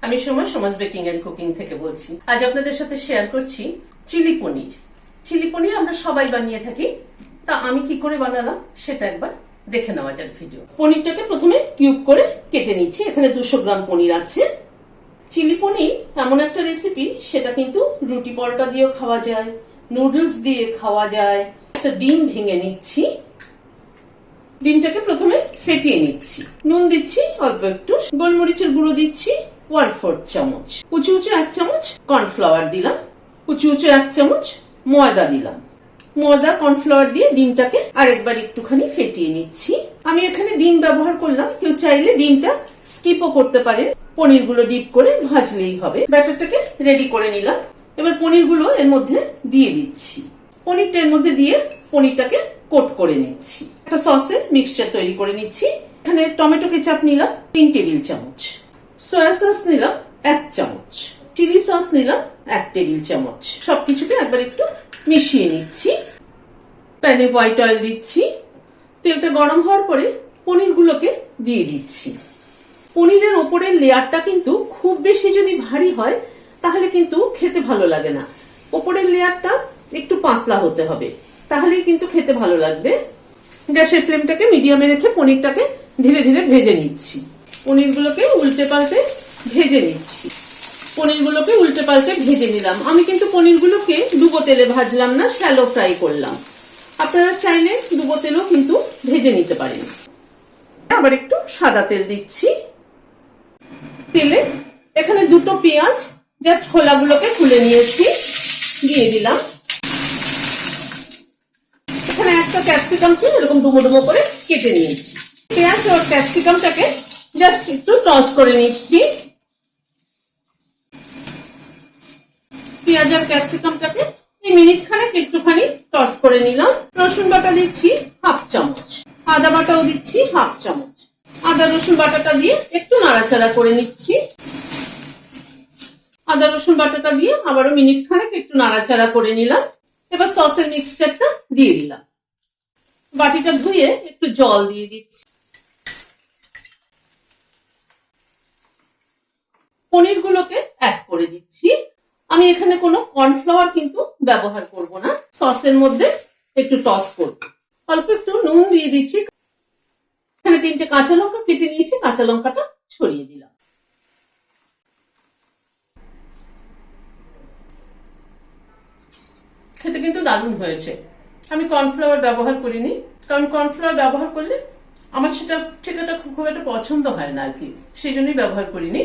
আমি সমাজ baking and cooking থেকে বলছি। আজ আপনাদের সাথে শেয়ার করছি চিলি পনির। চিলি পনির আমরা সবাই বানিয়ে থাকি, তা আমি কি করে বানালাম সেটা একবার দেখে নেওয়া যাক ভিডিও। পনিরটাকে প্রথমে কিউব করে কেটে নিচ্ছি। এখানে 200 গ্রাম পনির আছে। চিলি পনির এমন একটা রেসিপি, সেটা কিন্তু রুটি পরোটা দিয়েও খাওয়া যায়, নুডলস দিয়ে খাওয়া যায়। একটা ডিম ভেঙে নিচ্ছি। ডিমটাকে প্রথমে ফেটিয়ে নিচ্ছি। নুন দিচ্ছি অল্প একটু, গোলমরিচের গুঁড়ো দিচ্ছি 1/4 চামচ, উঁচু 1 চামচ কর্নফ্লাওয়ার দিলাম, উঁচু 1 চামচ ময়দা দিলাম। ময়দা কর্নফ্লাওয়ার দিয়ে ডিমটাকে আরেকবার একটুখানি ফেটিয়ে নিচ্ছি। আমি এখানে ডিম ব্যবহার করলাম, কেউ চাইলে ডিমটা স্কিপও করতে পারে। পনিরগুলো ডিপ করে ভাজলেই হবে। ব্যাটারটাকে রেডি করে নিলাম। এবার পনিরগুলো এর মধ্যে দিয়ে দিচ্ছি। পনিরটা এর মধ্যে দিয়ে পনিরটাকে কোট করে নিচ্ছি। একটা সসের মিক্সচার তৈরি করে নিচ্ছি। এখানে টমেটো কেচাপ নিলাম 3 টেবিল চামচ, সয়া সস নিলাম 1 চামচ, চিলি সস নিলাম 1 টেবিল চামচ। সবকিছুকে একবার একটু মিশিয়ে নিচ্ছি। প্যানে হোয়াইট অয়েল দিচ্ছি। তেলটা গরম হওয়ার পরে পনিরগুলোকে দিয়ে দিচ্ছি। পনিরের ওপরের লেয়ারটা কিন্তু খুব বেশি যদি ভারী হয় তাহলে কিন্তু খেতে ভালো লাগে না। ওপরের লেয়ারটা একটু পাতলা হতে হবে, তাহলেই কিন্তু খেতে ভালো লাগবে। গ্যাসের ফ্লেমটাকে মিডিয়ামে রেখে পনিরটাকে ধীরে ধীরে ভেজে নিচ্ছি। পনিরগুলোকে উল্টে পাল্টে ভেজে নিচ্ছি। পনিরগুলোকে উল্টে পাল্টে ভেজে নিলাম। আমি কিন্তু পনিরগুলোকে ডুবো তেলে ভাজলাম না, শ্যালো ফ্রাই করলাম। আপনারা চাইলে ডুবো তেলেও কিন্তু ভেজে নিতে পারেন। আবার একটু সাদা তেল দিচ্ছি। তেলে এখানে 2টো পেঁয়াজ জাস্ট খোলাগুলোকে খুলে নিয়েছি, দিয়ে দিলাম। এখানে একটা ক্যাপসিকামকে এরকম ডুমো ডুমো করে কেটে নিয়েছি। পেঁয়াজ আর ক্যাপসিকামটাকে জাস্ট একটু টস করে নিচ্ছি। পেঁয়াজ আর ক্যাপসিকামটাকে এই মিনিট খানেক একটুখানি টস করে নিলাম। রসুন বাটা দিচ্ছি 1/2 চামচ, আদা বাটাও দিচ্ছি 1/2 চামচ। আদা রসুন বাটাটা দিয়ে একটু নাড়াচাড়া করে নিচ্ছি। আদা রসুন বাটাটা দিয়ে আবারও মিনিট খানেক একটু নাড়াচাড়া করে নিলাম। এবার সসের মিক্সচারটা দিয়ে দিলাম। বাটিটা ধুয়ে একটু জল দিয়ে দিচ্ছি। পনিরগুলোকে অ্যাড করে দিচ্ছি। আমি এখানে কোনো কর্নফ্লাওয়ার কিন্তু ব্যবহার করব না। সসের মধ্যে একটু টস করব। অল্প একটু নুন দিয়ে দিচ্ছি। এখানে 3টে কাঁচা লঙ্কা কেটে নিয়েছি, কাঁচা লঙ্কাটা ছড়িয়ে দিলাম। খেতে কিন্তু দারুণ হয়েছে। আমি কর্নফ্লাওয়ার ব্যবহার করিনি, কারণ কর্নফ্লাওয়ার ব্যবহার করলে আমার সেটা ঠিক খুব একটা পছন্দ হয় না আর কি, সেই জন্যই ব্যবহার করিনি।